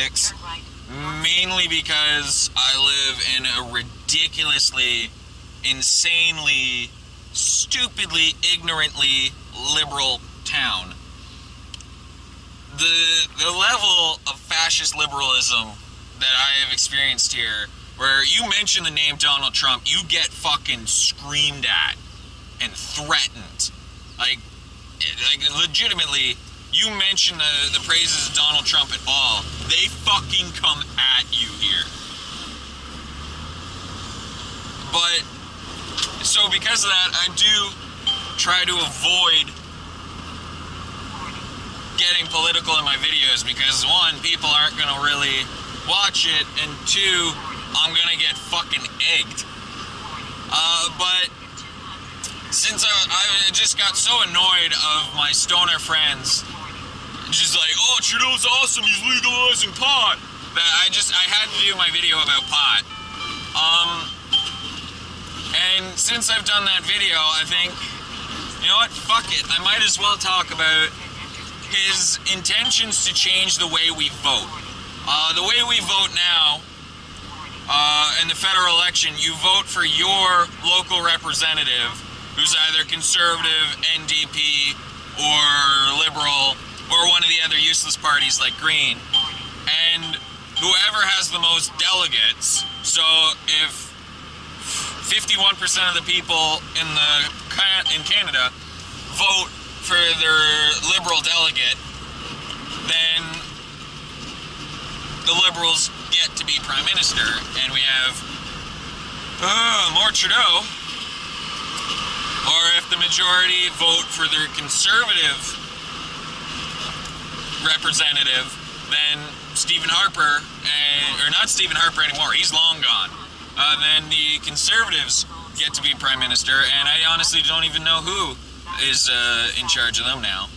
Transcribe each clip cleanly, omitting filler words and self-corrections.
politics, mainly because I live in a ridiculously, insanely, stupidly, ignorantly liberal town. The level of fascist liberalism that I have experienced here, where you mention the name Donald Trump, you get fucking screamed at and threatened. Like legitimately, you mention the praises of Donald Trump at all, they fucking come at you here. But, so because of that, I do try to avoid getting political in my videos, because one, people aren't gonna really watch it, and two, I'm gonna get fucking egged. But since I just got so annoyed of my stoner friends, just like, oh, Trudeau's awesome, he's legalizing pot, that I had to do my video about pot. And since I've done that video, I think, you know what, fuck it, I might as well talk about his intentions to change the way we vote. The way we vote now, in the federal election, you vote for your local representative, who's either conservative, NDP, or liberal, or one of the other useless parties like Green. And whoever has the most delegates, so if 51% of the people in Canada vote for their liberal delegate, then the Liberals get to be Prime Minister, and we have more Trudeau. Or if the majority vote for their Conservative representative, then Stephen Harper, or not Stephen Harper anymore, he's long gone. Then the Conservatives get to be Prime Minister, and I honestly don't even know who is in charge of them now.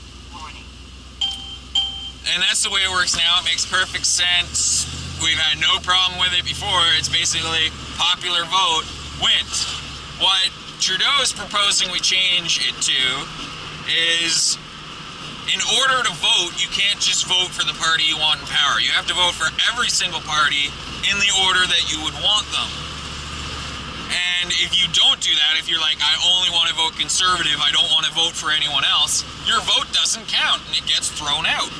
And that's the way it works now. It makes perfect sense. We've had no problem with it before. It's basically popular vote wins. What Trudeau is proposing we change it to is, in order to vote, you can't just vote for the party you want in power. You have to vote for every single party in the order that you would want them. And if you don't do that, if you're like, I only want to vote Conservative, I don't want to vote for anyone else, your vote doesn't count and it gets thrown out.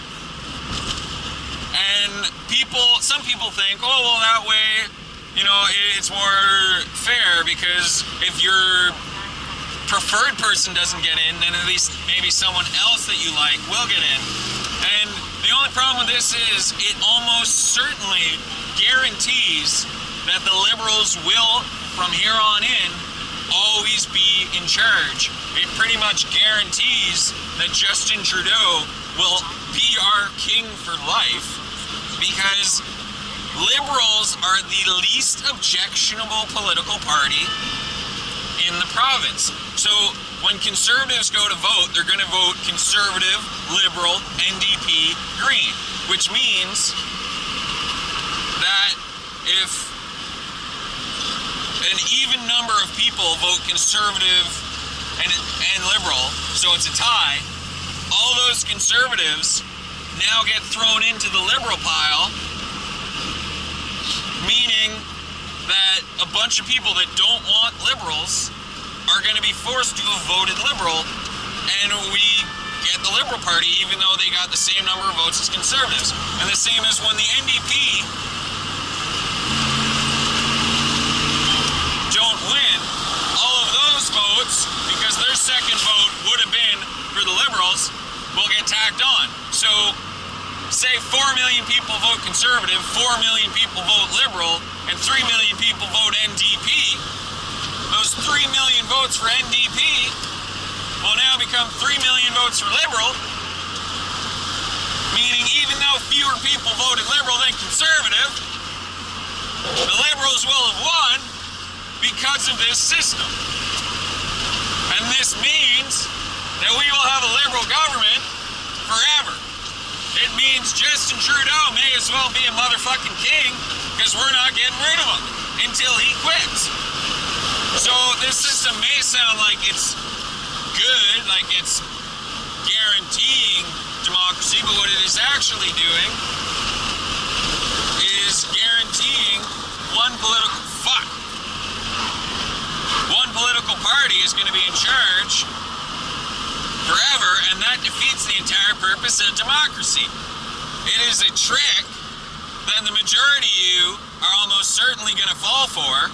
And some people think, oh, well, that way, you know, it's more fair, because if your preferred person doesn't get in, then at least maybe someone else that you like will get in. And the only problem with this is it almost certainly guarantees that the Liberals will, from here on in, always be in charge. It pretty much guarantees that Justin Trudeau will be our king for life, because Liberals are the least objectionable political party in the province. So when Conservatives go to vote, they're going to vote Conservative, Liberal, NDP, Green, which means that if an even number of people vote Conservative and Liberal, so it's a tie, all those Conservatives now get thrown into the Liberal pile, meaning that a bunch of people that don't want Liberals are going to be forced to have voted Liberal, and we get the Liberal Party even though they got the same number of votes as Conservatives. And the same as when the NDP don't win, all of those votes, because their second vote would have been for the Liberals, will get tacked on. So say 4 million people vote Conservative, 4 million people vote Liberal, and 3 million people vote NDP. Those 3 million votes for NDP will now become 3 million votes for Liberal, meaning even though fewer people voted Liberal than Conservative, the Liberals will have won because of this system. And this means that we will have a Liberal government forever. It means Justin Trudeau may as well be a motherfucking king, because we're not getting rid of him until he quits. So this system may sound like it's good, like it's guaranteeing democracy, but what it is actually doing charge forever, and that defeats the entire purpose of democracy. It is a trick that the majority of you are almost certainly going to fall for.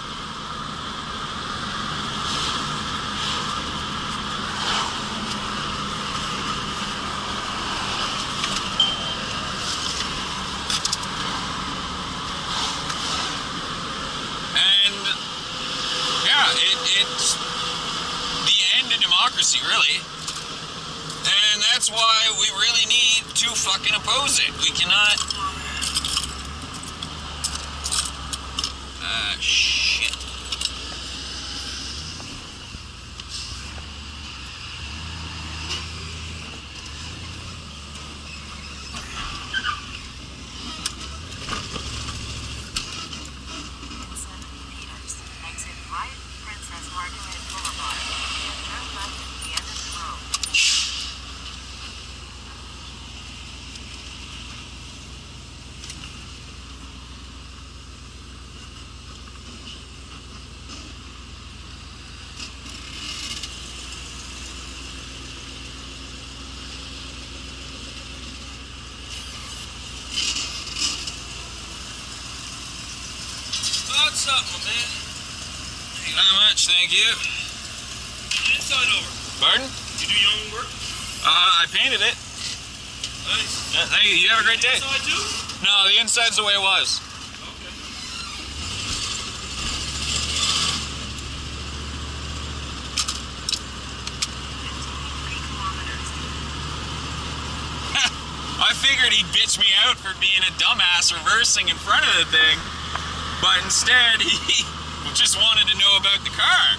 It's the end of democracy, really. And that's why we really need to fucking oppose it. We cannot... shit. What's up, my man? Not much, thank you. Inside over. Pardon? You do your own work? I painted it. Nice. Thank you. You have a great day. Inside too? No, the inside's the way it was. Okay. I figured he'd bitch me out for being a dumbass reversing in front of the thing, but instead he just wanted to know about the car.